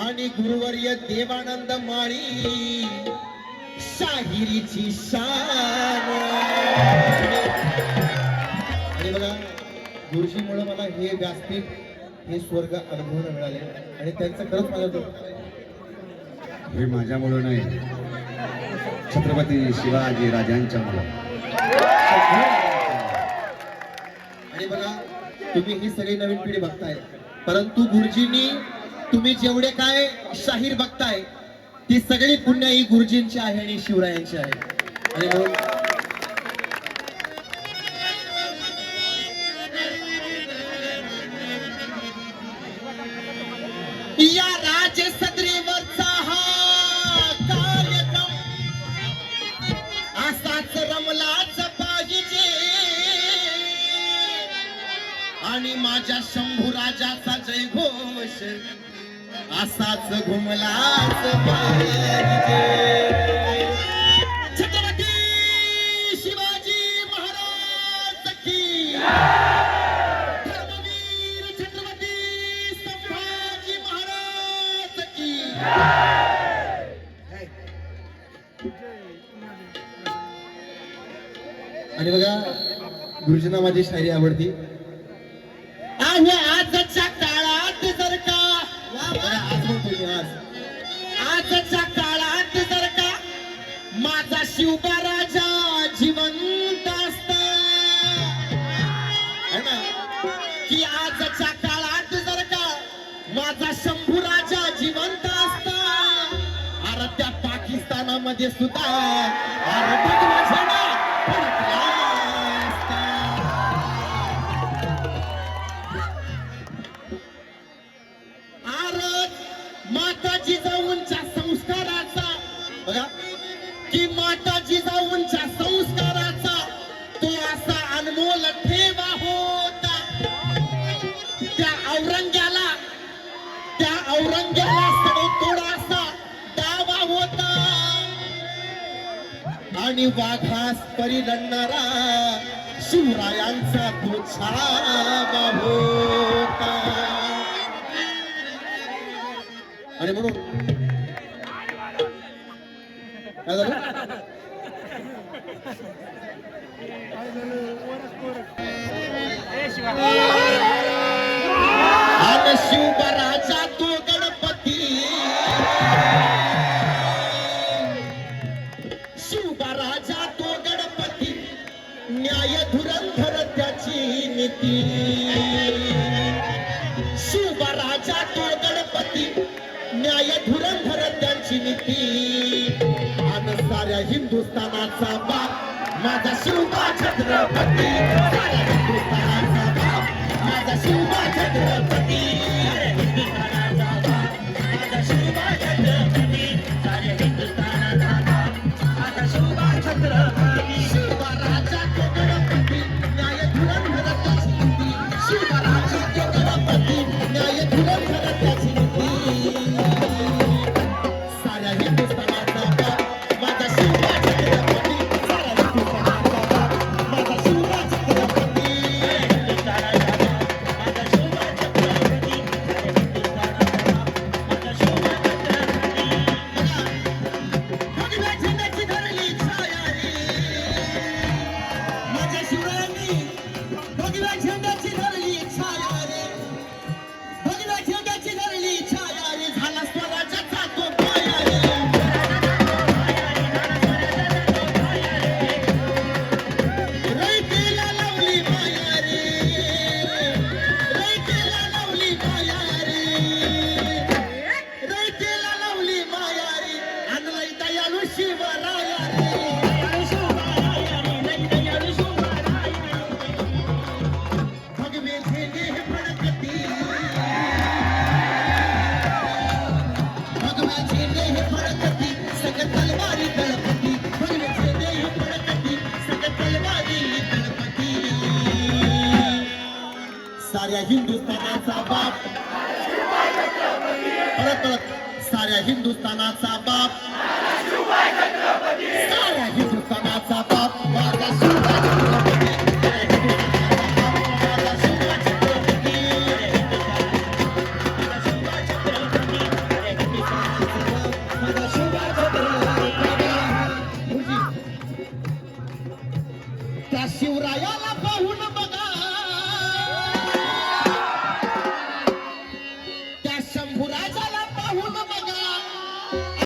आणि गुरुवर्य देवानंद माळी शाहिरीची शान. आणि बघा गुरुजीमुळे मला हे व्यासपीठ हे स्वर्ग अनुभवायला मिळाले आणि त्यांचं खरंच माझं हे माझ्यामुळे नाही, छत्रपती शिवाजी राजांच्या मुळे. आणि बघा तुम्ही ही सगळी नवीन पिढी बघताय, परंतु गुरुजींनी तुम्ही जेवढे काय शाहीर बघताय ती सगळी पुण्य ही गुरुजींची आहे आणि शिवरायांची आहे. आणि म्हणून या राजसदरीवरचा हा कार्यक्रम असाच रमलाच पाहिजे आणि माझ्या शंभू राजाचा जयघोष असाच घुमलाच पाहिजे. छत्रपती शिवाजी महाराज की, धर्मवीर छत्रपती संभाजी महाराज की. आणि बघा गुरुजींना माझी शायरी आवडती. आजच्या काळात जर का आजच्या काळात जर का माझा शिवबा राजा जिवंत असता है ना, की आजच्या काळात जर का माझा शंभू राजा जिवंत असता, अरे त्या पाकिस्तानामध्ये सुद्धा अरे भगवा झेंडा फडकला असता. माता जिजाऊंच्या संस्काराचा बघा की माता जिजाऊंच्या संस्काराचा तो असा अनमोल ठेवा होता. त्या औरंग्याला सडेतोडाचा दावा होता आणि वाघास परी लढणारा शिवरायांचा तो छावा होता. आणि म्हणून काय झालं, आणि शिवबा राजा तो गणपती, शिवबा राजा तो गणपती, न्याय धुरंधर त्याची नीती. शिवबा राजा तो गणपती, न्याय धुरंधर त्यांची नीती. आणि साऱ्या हिंदुस्थानाचा बाप माझा शिवबा छत्रपती, साऱ्या हिंदुस्थानाचा बाप माझा शिवबा छत्रपती, हिंदुस्थानाचा बाप माझा शिवबा छत्रपती, साऱ्या हिंदुस्थानाचा बाप माझा शिवबा छत्रपती. शिवबा राजा तो गणपती, न्याय धुरंधर त्याची नीती. शिवबा राजा तो गणपती, न्याय धुरंधर त्याची नीती. साऱ्या हिंदुस्थानाचा बाप, परत साऱ्या हिंदुस्थानाचा बाप, साऱ्या